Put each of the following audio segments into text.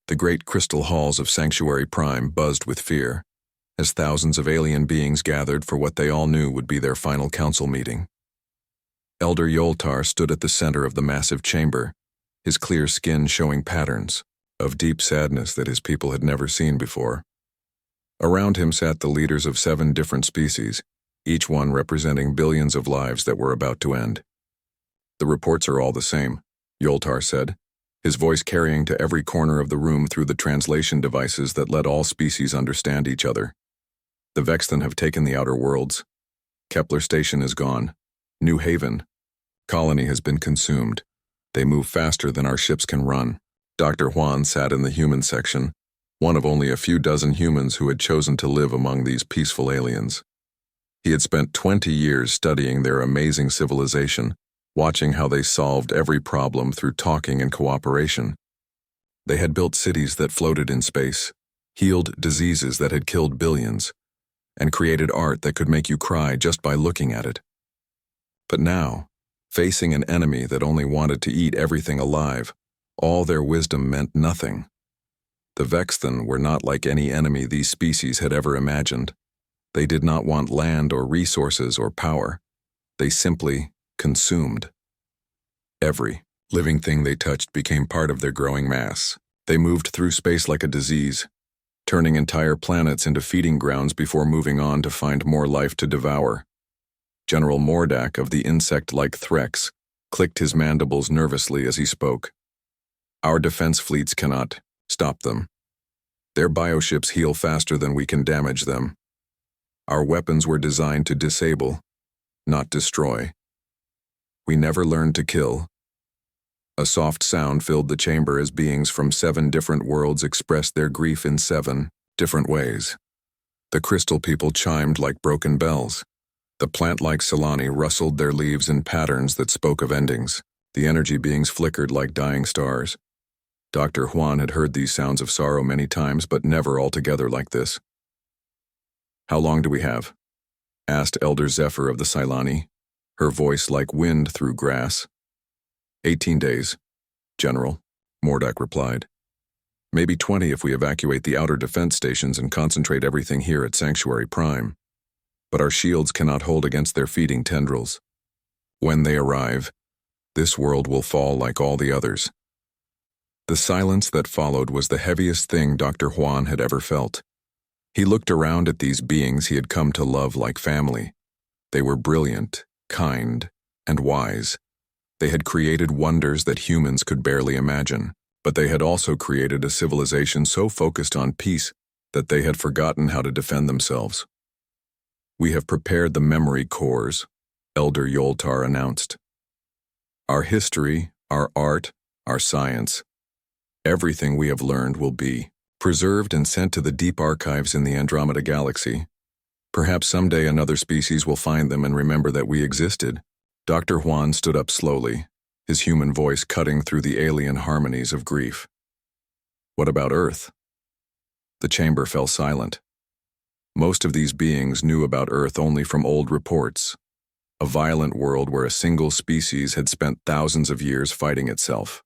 The great crystal halls of Sanctuary Prime buzzed with fear, as thousands of alien beings gathered for what they all knew would be their final council meeting. Elder Yoltar stood at the center of the massive chamber, his clear skin showing patterns of deep sadness that his people had never seen before. Around him sat the leaders of 7 different species, each one representing billions of lives that were about to end. "The reports are all the same," Yoltar said, his voice carrying to every corner of the room through the translation devices that let all species understand each other. "The Vexton have taken the outer worlds. Kepler Station is gone. New Haven. Colony has been consumed. They move faster than our ships can run." Dr. Juan sat in the human section, one of only a few dozen humans who had chosen to live among these peaceful aliens. He had spent 20 years studying their amazing civilization, watching how they solved every problem through talking and cooperation. They had built cities that floated in space, healed diseases that had killed billions, and created art that could make you cry just by looking at it. But now, facing an enemy that only wanted to eat everything alive, all their wisdom meant nothing. The Vexton were not like any enemy these species had ever imagined. They did not want land or resources or power. They simply consumed. Every living thing they touched became part of their growing mass. They moved through space like a disease, turning entire planets into feeding grounds before moving on to find more life to devour. General Mordak of the insect-like Threx clicked his mandibles nervously as he spoke. "Our defense fleets cannot stop them. Their bioships heal faster than we can damage them. Our weapons were designed to disable, not destroy. We never learned to kill." A soft sound filled the chamber as beings from 7 different worlds expressed their grief in 7 different ways. The crystal people chimed like broken bells. The plant-like Solani rustled their leaves in patterns that spoke of endings. The energy beings flickered like dying stars. Dr. Juan had heard these sounds of sorrow many times, but never altogether like this. "How long do we have?" asked Elder Zephyr of the Silani, her voice like wind through grass. 18 days, General," Mordak replied. "Maybe 20 if we evacuate the outer defense stations and concentrate everything here at Sanctuary Prime. But our shields cannot hold against their feeding tendrils. When they arrive, this world will fall like all the others." The silence that followed was the heaviest thing Dr. Juan had ever felt. He looked around at these beings he had come to love like family. They were brilliant, kind, and wise. They had created wonders that humans could barely imagine, but they had also created a civilization so focused on peace that they had forgotten how to defend themselves. "We have prepared the memory cores," Elder Yoltar announced. "Our history, our art, our science. Everything we have learned will be preserved and sent to the deep archives in the Andromeda Galaxy. Perhaps someday another species will find them and remember that we existed." Dr. Juan stood up slowly, his human voice cutting through the alien harmonies of grief. "What about Earth?" The chamber fell silent. Most of these beings knew about Earth only from old reports, a violent world where a single species had spent thousands of years fighting itself.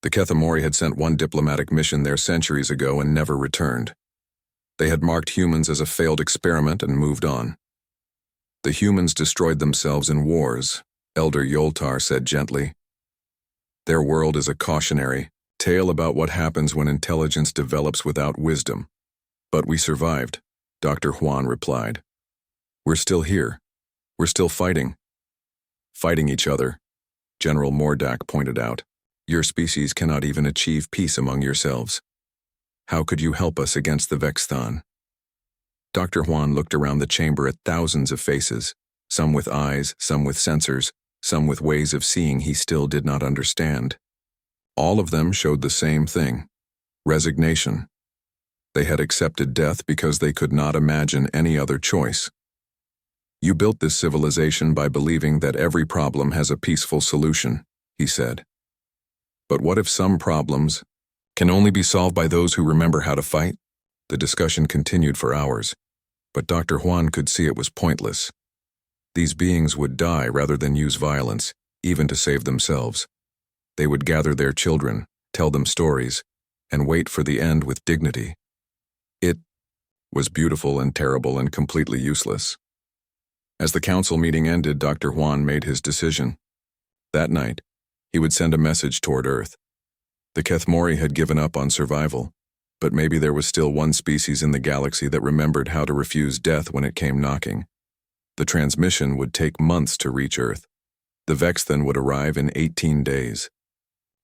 The Kethamori had sent one diplomatic mission there centuries ago and never returned. They had marked humans as a failed experiment and moved on. "The humans destroyed themselves in wars," Elder Yoltar said gently. "Their world is a cautionary tale about what happens when intelligence develops without wisdom. But we survived," Dr. Juan replied. "We're still here. We're still fighting." "Fighting each other," General Mordak pointed out. "Your species cannot even achieve peace among yourselves. How could you help us against the Vexton?" Dr. Juan looked around the chamber at thousands of faces, some with eyes, some with sensors, some with ways of seeing he still did not understand. All of them showed the same thing: resignation. They had accepted death because they could not imagine any other choice. "You built this civilization by believing that every problem has a peaceful solution," he said. "But what if some problems can only be solved by those who remember how to fight?" The discussion continued for hours, but Dr. Juan could see it was pointless. These beings would die rather than use violence, even to save themselves. They would gather their children, tell them stories, and wait for the end with dignity. It was beautiful and terrible and completely useless. As the council meeting ended, Dr. Juan made his decision. That night, he would send a message toward Earth. The Kethmori had given up on survival, but maybe there was still one species in the galaxy that remembered how to refuse death when it came knocking. The transmission would take months to reach Earth. The Vex then would arrive in 18 days.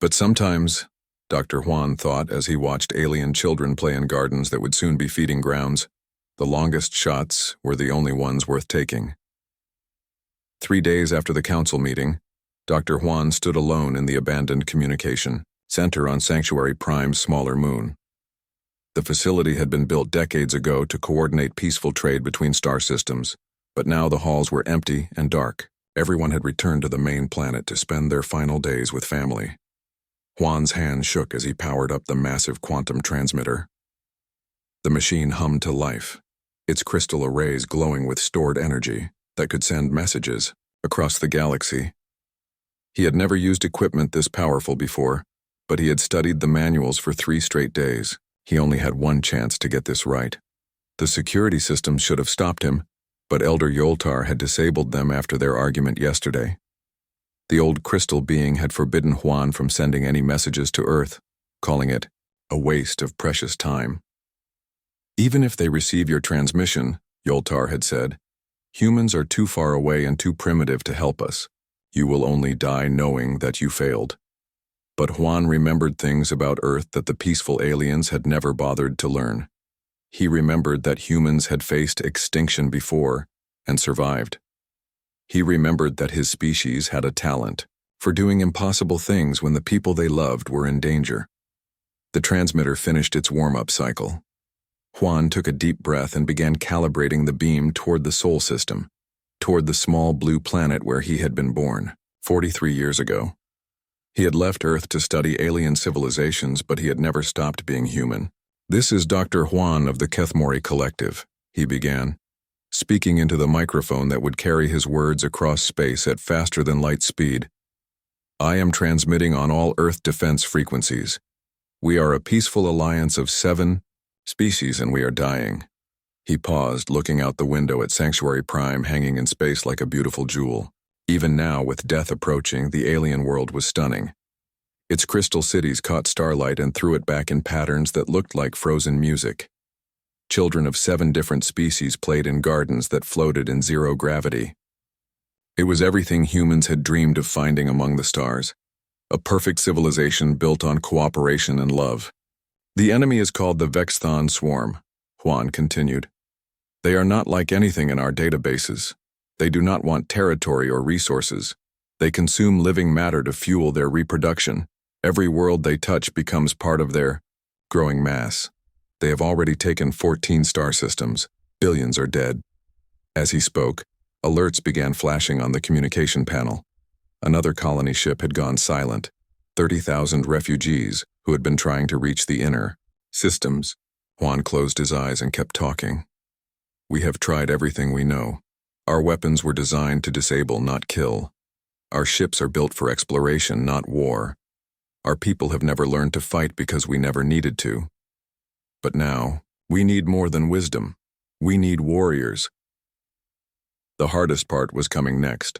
But sometimes, Dr. Juan thought as he watched alien children play in gardens that would soon be feeding grounds, the longest shots were the only ones worth taking. 3 days after the council meeting, Dr. Juan stood alone in the abandoned communication center on Sanctuary Prime's smaller moon. The facility had been built decades ago to coordinate peaceful trade between star systems, but now the halls were empty and dark. Everyone had returned to the main planet to spend their final days with family. Juan's hand shook as he powered up the massive quantum transmitter. The machine hummed to life, its crystal arrays glowing with stored energy that could send messages across the galaxy. He had never used equipment this powerful before, but he had studied the manuals for 3 straight days. He only had one chance to get this right. The security systems should have stopped him, but Elder Yoltar had disabled them after their argument yesterday. The old crystal being had forbidden Juan from sending any messages to Earth, calling it a waste of precious time. Even if they receive your transmission, Yoltar had said, humans are too far away and too primitive to help us. You will only die knowing that you failed. But Juan remembered things about Earth that the peaceful aliens had never bothered to learn. He remembered that humans had faced extinction before and survived. He remembered that his species had a talent for doing impossible things when the people they loved were in danger. The transmitter finished its warm-up cycle. Juan took a deep breath and began calibrating the beam toward the Sol system, toward the small blue planet where he had been born, 43 years ago. He had left Earth to study alien civilizations, but he had never stopped being human. This is Dr. Juan of the Kethmori Collective, he began, speaking into the microphone that would carry his words across space at faster-than-light speed. I am transmitting on all Earth defense frequencies. We are a peaceful alliance of 7 species and we are dying. He paused, looking out the window at Sanctuary Prime hanging in space like a beautiful jewel. Even now, with death approaching, the alien world was stunning. Its crystal cities caught starlight and threw it back in patterns that looked like frozen music. Children of 7 different species played in gardens that floated in zero gravity. It was everything humans had dreamed of finding among the stars. A perfect civilization built on cooperation and love. The enemy is called the Vexthon Swarm, Juan continued. They are not like anything in our databases. They do not want territory or resources. They consume living matter to fuel their reproduction. Every world they touch becomes part of their growing mass. They have already taken 14 star systems. Billions are dead. As he spoke, alerts began flashing on the communication panel. Another colony ship had gone silent. 30,000 refugees who had been trying to reach the inner systems. Juan closed his eyes and kept talking. We have tried everything we know. Our weapons were designed to disable, not kill. Our ships are built for exploration, not war. Our people have never learned to fight because we never needed to. But now, we need more than wisdom. We need warriors. The hardest part was coming next.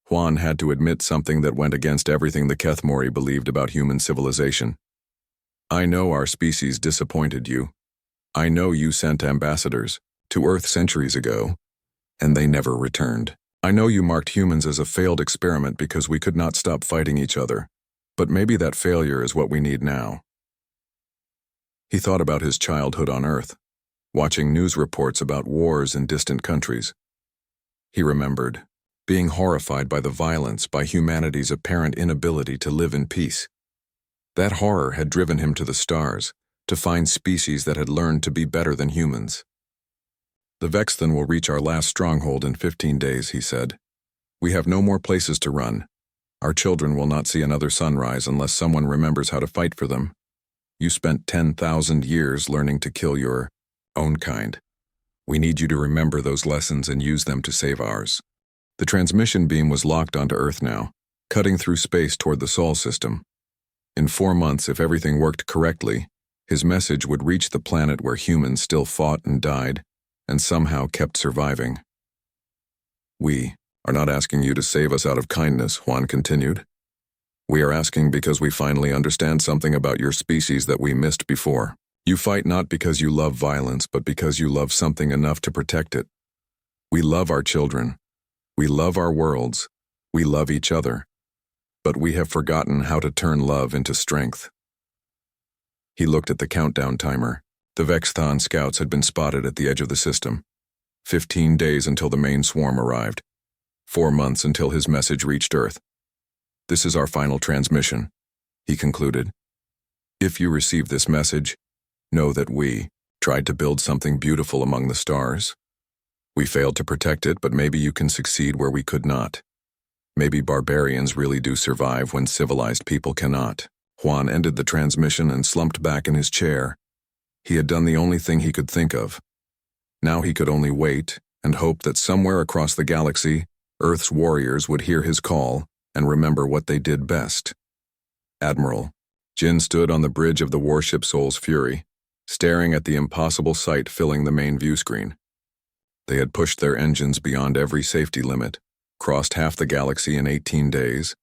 Juan had to admit something that went against everything the Kethmori believed about human civilization. I know our species disappointed you. I know you sent ambassadors to Earth centuries ago, and they never returned. I know you marked humans as a failed experiment because we could not stop fighting each other, but maybe that failure is what we need now. He thought about his childhood on Earth, watching news reports about wars in distant countries. He remembered being horrified by the violence, by humanity's apparent inability to live in peace. That horror had driven him to the stars, to find species that had learned to be better than humans. The Vexthon will reach our last stronghold in 15 days, he said. We have no more places to run. Our children will not see another sunrise unless someone remembers how to fight for them. You spent 10,000 years learning to kill your own kind. We need you to remember those lessons and use them to save ours. The transmission beam was locked onto Earth now, cutting through space toward the Sol system. In 4 months, if everything worked correctly, his message would reach the planet where humans still fought and died, and somehow kept surviving. We are not asking you to save us out of kindness, Juan continued. We are asking because we finally understand something about your species that we missed before. You fight not because you love violence, but because you love something enough to protect it. We love our children. We love our worlds. We love each other. But we have forgotten how to turn love into strength. He looked at the countdown timer. The Vexthon scouts had been spotted at the edge of the system. 15 days until the main swarm arrived. 4 months until his message reached Earth. This is our final transmission, he concluded. If you receive this message, know that we tried to build something beautiful among the stars. We failed to protect it, but maybe you can succeed where we could not. Maybe barbarians really do survive when civilized people cannot. Juan ended the transmission and slumped back in his chair. He had done the only thing he could think of. Now he could only wait and hope that somewhere across the galaxy, Earth's warriors would hear his call and remember what they did best. Admiral, Jin stood on the bridge of the warship Soul's Fury, staring at the impossible sight filling the main view screen. They had pushed their engines beyond every safety limit, crossed half the galaxy in 18 days,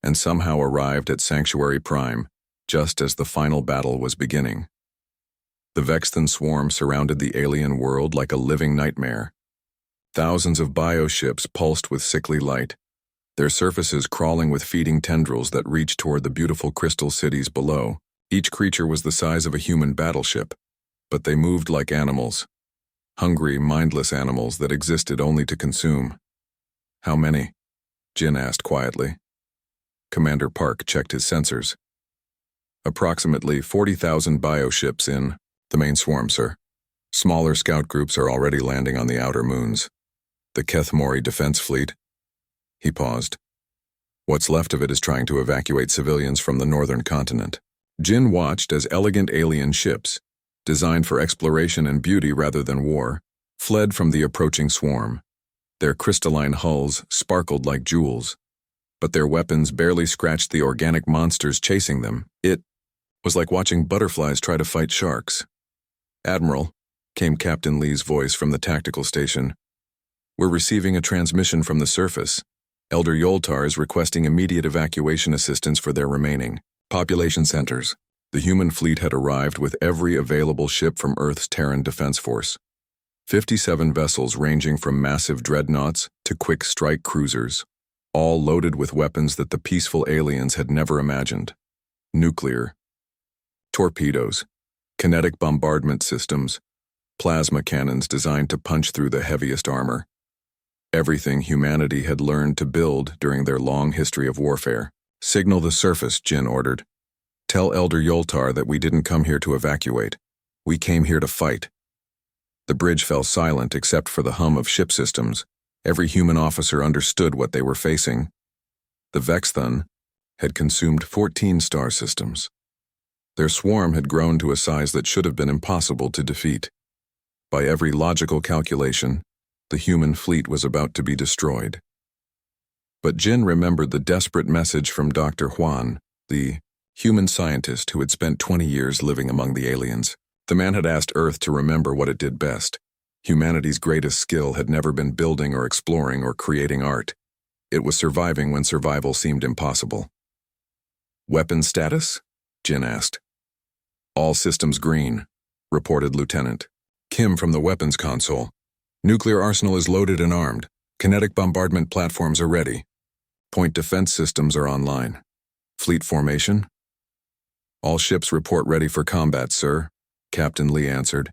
and somehow arrived at Sanctuary Prime, just as the final battle was beginning. The Vexthon swarm surrounded the alien world like a living nightmare. Thousands of bioships pulsed with sickly light, their surfaces crawling with feeding tendrils that reached toward the beautiful crystal cities below. Each creature was the size of a human battleship, but they moved like animals. Hungry, mindless animals that existed only to consume. How many? Jin asked quietly. Commander Park checked his sensors. Approximately 40,000 bioships in the main swarm, sir. Smaller scout groups are already landing on the outer moons. The Kethmori Defense Fleet. He paused. What's left of it is trying to evacuate civilians from the northern continent. Jin watched as elegant alien ships, designed for exploration and beauty rather than war, fled from the approaching swarm. Their crystalline hulls sparkled like jewels, but their weapons barely scratched the organic monsters chasing them. It was like watching butterflies try to fight sharks. Admiral, came Captain Lee's voice from the tactical station. We're receiving a transmission from the surface. Elder Yoltar is requesting immediate evacuation assistance for their remaining population centers. The human fleet had arrived with every available ship from Earth's Terran Defense Force. 57 vessels ranging from massive dreadnoughts to quick strike cruisers, all loaded with weapons that the peaceful aliens had never imagined. Nuclear, torpedoes, kinetic bombardment systems, plasma cannons designed to punch through the heaviest armor. Everything humanity had learned to build during their long history of warfare. Signal the surface, Jin ordered. Tell Elder Yoltar that we didn't come here to evacuate. We came here to fight. The bridge fell silent except for the hum of ship systems. Every human officer understood what they were facing. The Vexthon had consumed 14 star systems. Their swarm had grown to a size that should have been impossible to defeat. By every logical calculation, the human fleet was about to be destroyed. But Jin remembered the desperate message from Dr. Juan, the human scientist who had spent 20 years living among the aliens. The man had asked Earth to remember what it did best. Humanity's greatest skill had never been building or exploring or creating art. It was surviving when survival seemed impossible. Weapon status? Jin asked. All systems green, reported Lieutenant Kim from the weapons console. Nuclear arsenal is loaded and armed. Kinetic bombardment platforms are ready. Point defense systems are online. Fleet formation? All ships report ready for combat, sir, Captain Lee answered.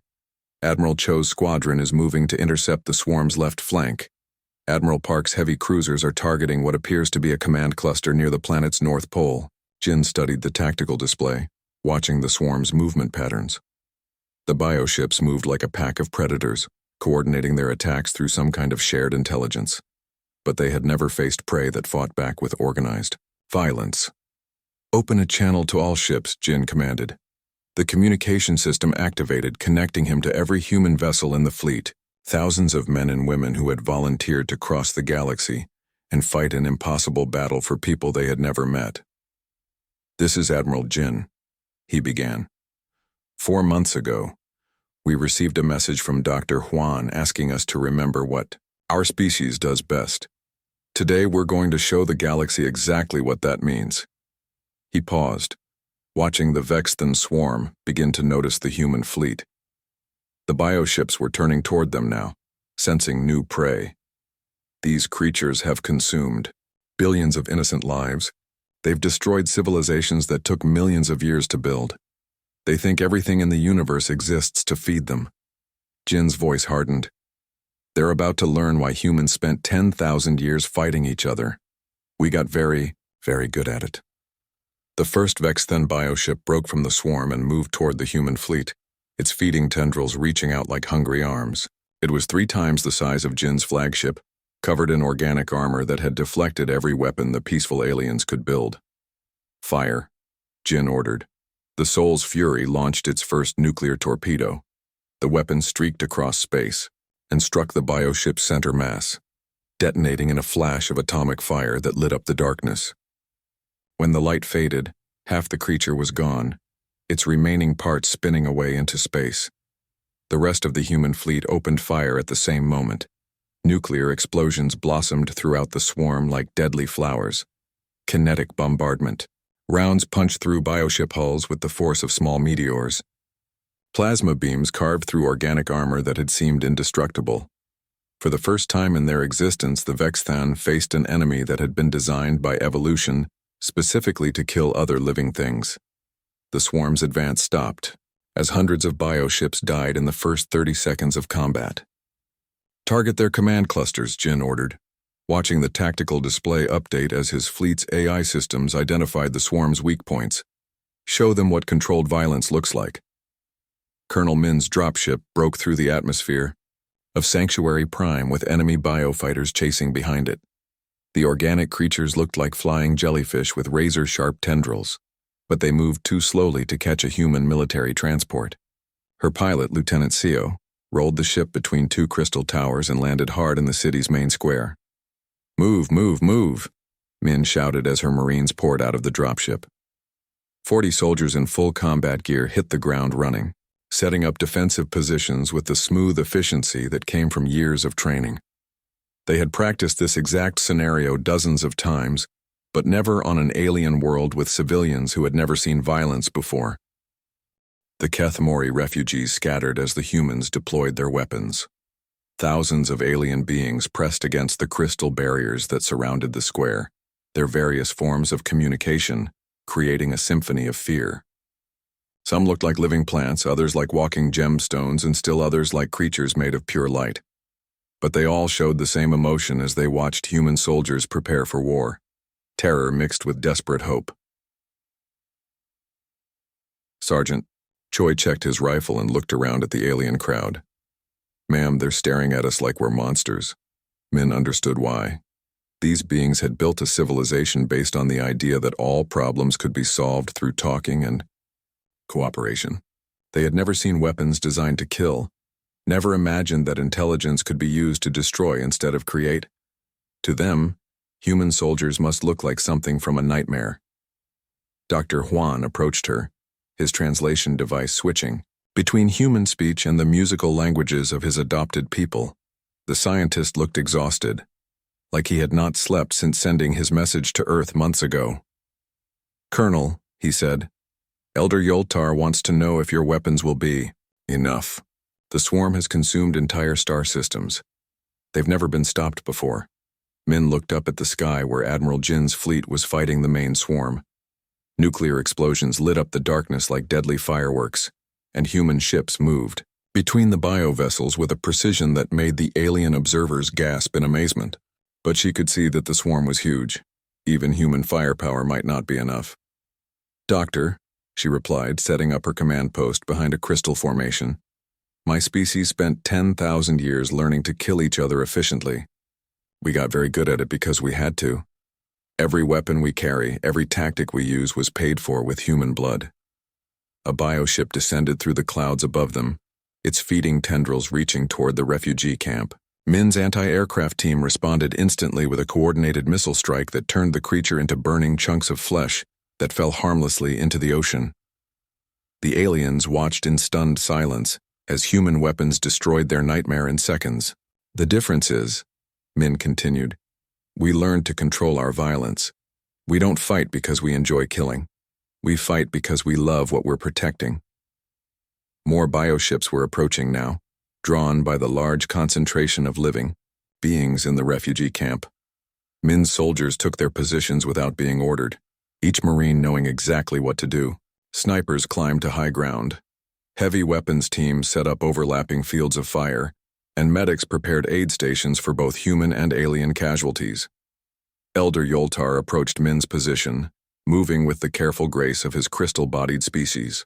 Admiral Cho's squadron is moving to intercept the swarm's left flank. Admiral Park's heavy cruisers are targeting what appears to be a command cluster near the planet's north pole. Jin studied the tactical display, watching the swarm's movement patterns. The bioships moved like a pack of predators, coordinating their attacks through some kind of shared intelligence. But they had never faced prey that fought back with organized violence. Open a channel to all ships, Jin commanded. The communication system activated, connecting him to every human vessel in the fleet, thousands of men and women who had volunteered to cross the galaxy and fight an impossible battle for people they had never met. "This is Admiral Jin," he began. "4 months ago, we received a message from Dr. Huan asking us to remember what our species does best. Today we're going to show the galaxy exactly what that means." He paused, watching the Vexthan swarm begin to notice the human fleet. The bioships were turning toward them now, sensing new prey. These creatures have consumed billions of innocent lives. They've destroyed civilizations that took millions of years to build. They think everything in the universe exists to feed them. Jin's voice hardened. They're about to learn why humans spent 10,000 years fighting each other. We got very, very good at it. The first Vexthan bioship broke from the swarm and moved toward the human fleet, its feeding tendrils reaching out like hungry arms. It was 3 times the size of Jin's flagship, covered in organic armor that had deflected every weapon the peaceful aliens could build. "Fire," Jin ordered. The Soul's Fury launched its first nuclear torpedo. The weapon streaked across space and struck the bioship's center mass, detonating in a flash of atomic fire that lit up the darkness. When the light faded, half the creature was gone, its remaining parts spinning away into space. The rest of the human fleet opened fire at the same moment. Nuclear explosions blossomed throughout the swarm like deadly flowers. Kinetic bombardment. Rounds punched through bioship hulls with the force of small meteors. Plasma beams carved through organic armor that had seemed indestructible. For the first time in their existence, the Vexthan faced an enemy that had been designed by evolution specifically to kill other living things. The swarm's advance stopped, as hundreds of bioships died in the first 30 seconds of combat. "Target their command clusters," Jin ordered, watching the tactical display update as his fleet's AI systems identified the swarm's weak points. "Show them what controlled violence looks like." Colonel Min's dropship broke through the atmosphere of Sanctuary Prime with enemy biofighters chasing behind it. The organic creatures looked like flying jellyfish with razor-sharp tendrils, but they moved too slowly to catch a human military transport. Her pilot, Lieutenant Seo, rolled the ship between 2 crystal towers and landed hard in the city's main square. "Move, move, move," Min shouted as her Marines poured out of the dropship. 40 soldiers in full combat gear hit the ground running, setting up defensive positions with the smooth efficiency that came from years of training. They had practiced this exact scenario dozens of times, but never on an alien world with civilians who had never seen violence before. The Kethmori refugees scattered as the humans deployed their weapons. Thousands of alien beings pressed against the crystal barriers that surrounded the square, their various forms of communication creating a symphony of fear. Some looked like living plants, others like walking gemstones, and still others like creatures made of pure light. But they all showed the same emotion as they watched human soldiers prepare for war, terror mixed with desperate hope. "Sergeant," Choi checked his rifle and looked around at the alien crowd. "Ma'am, they're staring at us like we're monsters." Min understood why. These beings had built a civilization based on the idea that all problems could be solved through talking and cooperation. They had never seen weapons designed to kill, never imagined that intelligence could be used to destroy instead of create. To them, human soldiers must look like something from a nightmare. Dr. Huan approached her, his translation device switching between human speech and the musical languages of his adopted people. The scientist looked exhausted, like he had not slept since sending his message to Earth months ago. "Colonel," he said, "Elder Yoltar wants to know if your weapons will be enough. The swarm has consumed entire star systems. They've never been stopped before." Min looked up at the sky where Admiral Jin's fleet was fighting the main swarm. Nuclear explosions lit up the darkness like deadly fireworks, and human ships moved between the biovessels with a precision that made the alien observers gasp in amazement. But she could see that the swarm was huge. Even human firepower might not be enough. "Doctor," she replied, setting up her command post behind a crystal formation. "My species spent 10,000 years learning to kill each other efficiently. We got very good at it because we had to. Every weapon we carry, every tactic we use was paid for with human blood." A bioship descended through the clouds above them, its feeding tendrils reaching toward the refugee camp. Min's anti-aircraft team responded instantly with a coordinated missile strike that turned the creature into burning chunks of flesh, that fell harmlessly into the ocean. The aliens watched in stunned silence as human weapons destroyed their nightmare in seconds. The difference is, Min continued, we learned to control our violence. We don't fight because we enjoy killing. We fight because we love what we're protecting. More bioships were approaching now, drawn by the large concentration of living beings in the refugee camp. Min's soldiers took their positions without being ordered, each Marine knowing exactly what to do. Snipers climbed to high ground. Heavy weapons teams set up overlapping fields of fire, and medics prepared aid stations for both human and alien casualties. Elder Yoltar approached Min's position, moving with the careful grace of his crystal-bodied species.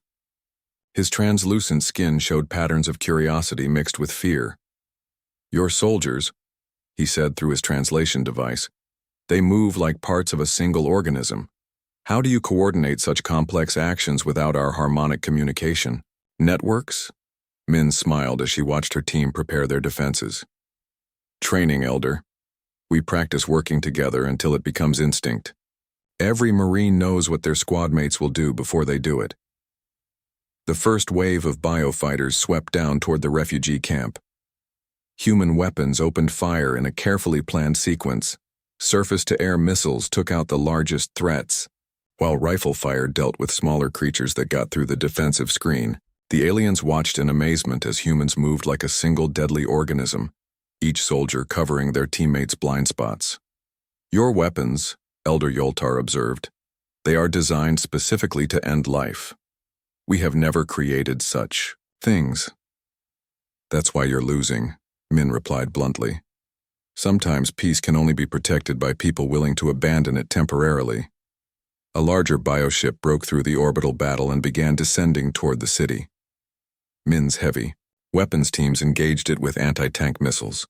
His translucent skin showed patterns of curiosity mixed with fear. Your soldiers, he said through his translation device, they move like parts of a single organism. How do you coordinate such complex actions without our harmonic communication? Networks? Min smiled as she watched her team prepare their defenses. Training, Elder. We practice working together until it becomes instinct. Every Marine knows what their squad mates will do before they do it. The first wave of biofighters swept down toward the refugee camp. Human weapons opened fire in a carefully planned sequence. Surface-to-air missiles took out the largest threats, while rifle fire dealt with smaller creatures that got through the defensive screen. The aliens watched in amazement as humans moved like a single deadly organism, each soldier covering their teammates' blind spots. Your weapons, Elder Yoltar observed, they are designed specifically to end life. We have never created such things. That's why you're losing, Min replied bluntly. Sometimes peace can only be protected by people willing to abandon it temporarily. A larger bioship broke through the orbital battle and began descending toward the city. Min's heavy weapons teams engaged it with anti-tank missiles,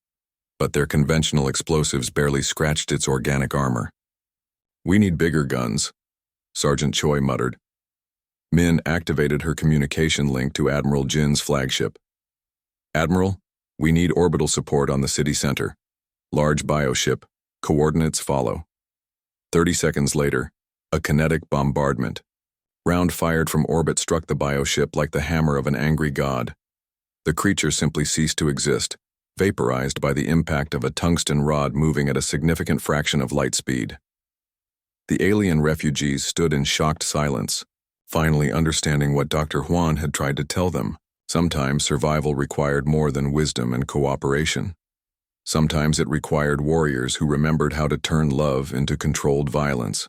but their conventional explosives barely scratched its organic armor. We need bigger guns, Sergeant Choi muttered. Min activated her communication link to Admiral Jin's flagship. Admiral, we need orbital support on the city center. Large bioship, coordinates follow. 30 seconds later, a kinetic bombardment. Round fired from orbit struck the bioship like the hammer of an angry god. The creature simply ceased to exist, vaporized by the impact of a tungsten rod moving at a significant fraction of light speed. The alien refugees stood in shocked silence, finally understanding what Dr. Huan had tried to tell them. Sometimes survival required more than wisdom and cooperation. Sometimes it required warriors who remembered how to turn love into controlled violence.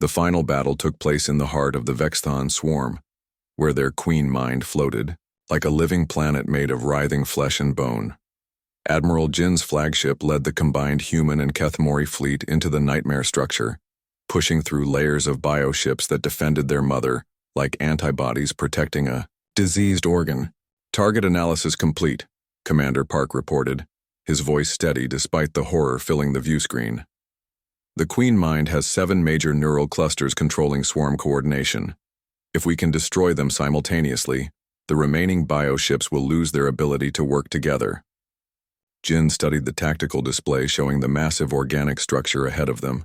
The final battle took place in the heart of the Vexthon swarm, where their queen mind floated, like a living planet made of writhing flesh and bone. Admiral Jin's flagship led the combined human and Kethmori fleet into the nightmare structure, pushing through layers of bioships that defended their mother, like antibodies protecting a diseased organ. Target analysis complete, Commander Park reported, his voice steady despite the horror filling the view screen. The Queen Mind has 7 major neural clusters controlling swarm coordination. If we can destroy them simultaneously, the remaining bioships will lose their ability to work together. Jin studied the tactical display showing the massive organic structure ahead of them.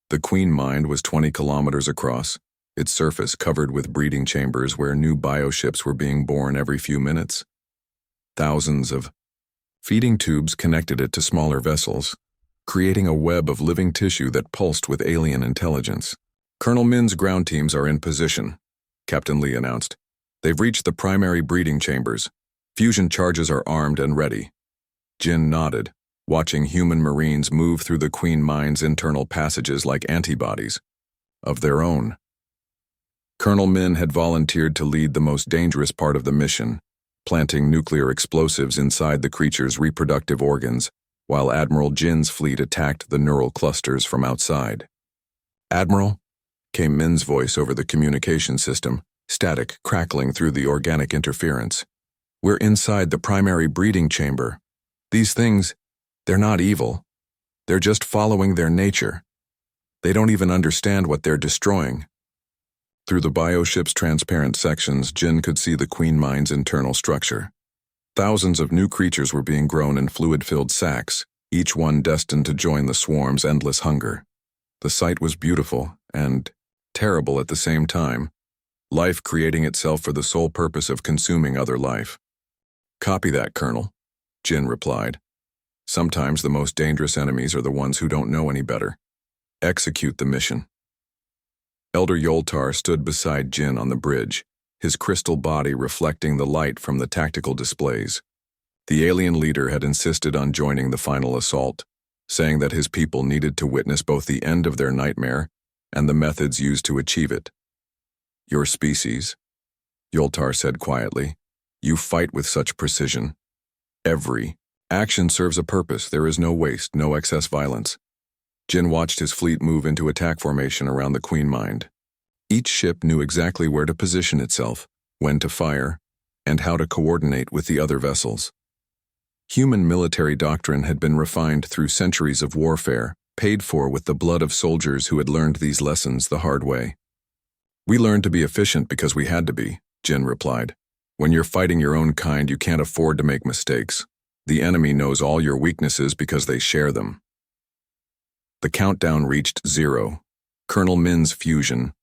The Queen Mind was 20 kilometers across, its surface covered with breeding chambers where new bioships were being born every few minutes. Thousands of feeding tubes connected it to smaller vessels, creating a web of living tissue that pulsed with alien intelligence. Colonel Min's ground teams are in position, Captain Lee announced. They've reached the primary breeding chambers. Fusion charges are armed and ready. Jin nodded, watching human Marines move through the Queen Mind's internal passages like antibodies of their own. Colonel Min had volunteered to lead the most dangerous part of the mission, planting nuclear explosives inside the creature's reproductive organs, while Admiral Jin's fleet attacked the neural clusters from outside. Admiral, came Min's voice over the communication system, static crackling through the organic interference. We're inside the primary breeding chamber. These things, they're not evil. They're just following their nature. They don't even understand what they're destroying. Through the bioship's transparent sections, Jin could see the Queen Mind's internal structure. Thousands of new creatures were being grown in fluid-filled sacs, each one destined to join the swarm's endless hunger. The sight was beautiful, and terrible at the same time, life creating itself for the sole purpose of consuming other life. "Copy that, Colonel," Jin replied. "Sometimes the most dangerous enemies are the ones who don't know any better. Execute the mission." Elder Yoltar stood beside Jin on the bridge, his crystal body reflecting the light from the tactical displays. The alien leader had insisted on joining the final assault, saying that his people needed to witness both the end of their nightmare and the methods used to achieve it. "Your species," Yoltar said quietly, "you fight with such precision. Every action serves a purpose. There is no waste, no excess violence." Jin watched his fleet move into attack formation around the Queen Mind. Each ship knew exactly where to position itself, when to fire, and how to coordinate with the other vessels. Human military doctrine had been refined through centuries of warfare, paid for with the blood of soldiers who had learned these lessons the hard way. "We learned to be efficient because we had to be," Jin replied. "When you're fighting your own kind, you can't afford to make mistakes. The enemy knows all your weaknesses because they share them." The countdown reached 0. Colonel Min's fusion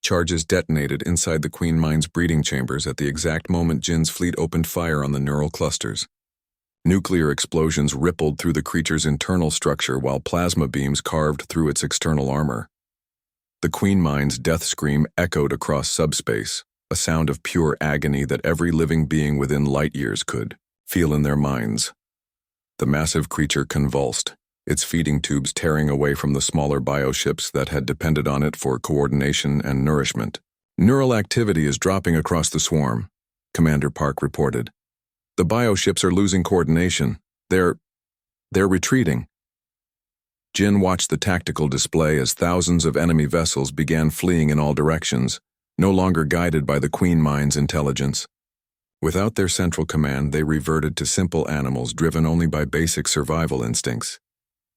charges detonated inside the Queen Mind's breeding chambers at the exact moment Jin's fleet opened fire on the neural clusters. Nuclear explosions rippled through the creature's internal structure while plasma beams carved through its external armor. The Queen Mind's death scream echoed across subspace, a sound of pure agony that every living being within light years could feel in their minds. The massive creature convulsed, its feeding tubes tearing away from the smaller bioships that had depended on it for coordination and nourishment. "Neural activity is dropping across the swarm," Commander Park reported. "The bioships are losing coordination. They're retreating." Jin watched the tactical display as thousands of enemy vessels began fleeing in all directions, no longer guided by the Queen Mind's intelligence. Without their central command, they reverted to simple animals driven only by basic survival instincts.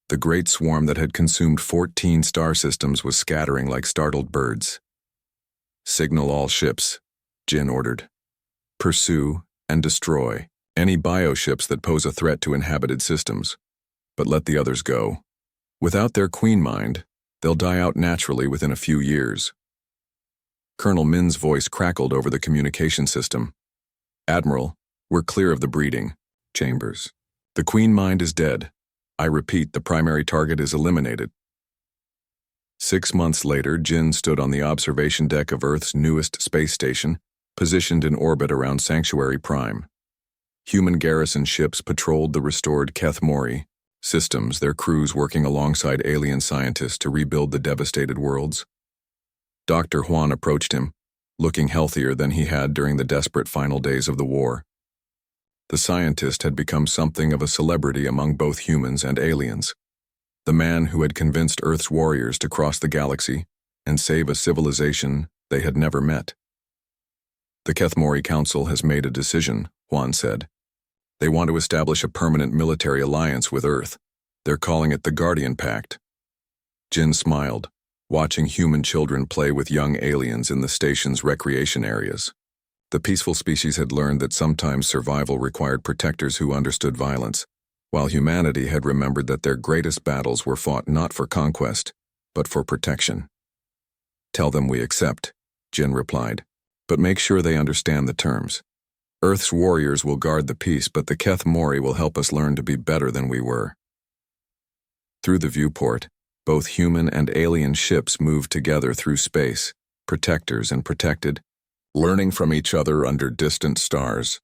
The great swarm that had consumed 14 star systems was scattering like startled birds. "Signal all ships," Jin ordered. "Pursue and destroy any bioships that pose a threat to inhabited systems, but let the others go. Without their Queen Mind, they'll die out naturally within a few years." Colonel Min's voice crackled over the communication system. "Admiral, we're clear of the breeding chambers. The Queen Mind is dead. I repeat, the primary target is eliminated." 6 months later, Jin stood on the observation deck of Earth's newest space station, positioned in orbit around Sanctuary Prime. Human garrison ships patrolled the restored Keth Mori systems, their crews working alongside alien scientists to rebuild the devastated worlds. Dr. Huan approached him, looking healthier than he had during the desperate final days of the war. The scientist had become something of a celebrity among both humans and aliens. The man who had convinced Earth's warriors to cross the galaxy and save a civilization they had never met. "The Keth Mori Council has made a decision," Huan said. "They want to establish a permanent military alliance with Earth. They're calling it the Guardian Pact." Jin smiled, watching human children play with young aliens in the station's recreation areas. The peaceful species had learned that sometimes survival required protectors who understood violence, while humanity had remembered that their greatest battles were fought not for conquest, but for protection. "Tell them we accept," Jin replied, "but make sure they understand the terms. Earth's warriors will guard the peace, but the Keth Mori will help us learn to be better than we were." Through the viewport, both human and alien ships moved together through space, protectors and protected, learning from each other under distant stars.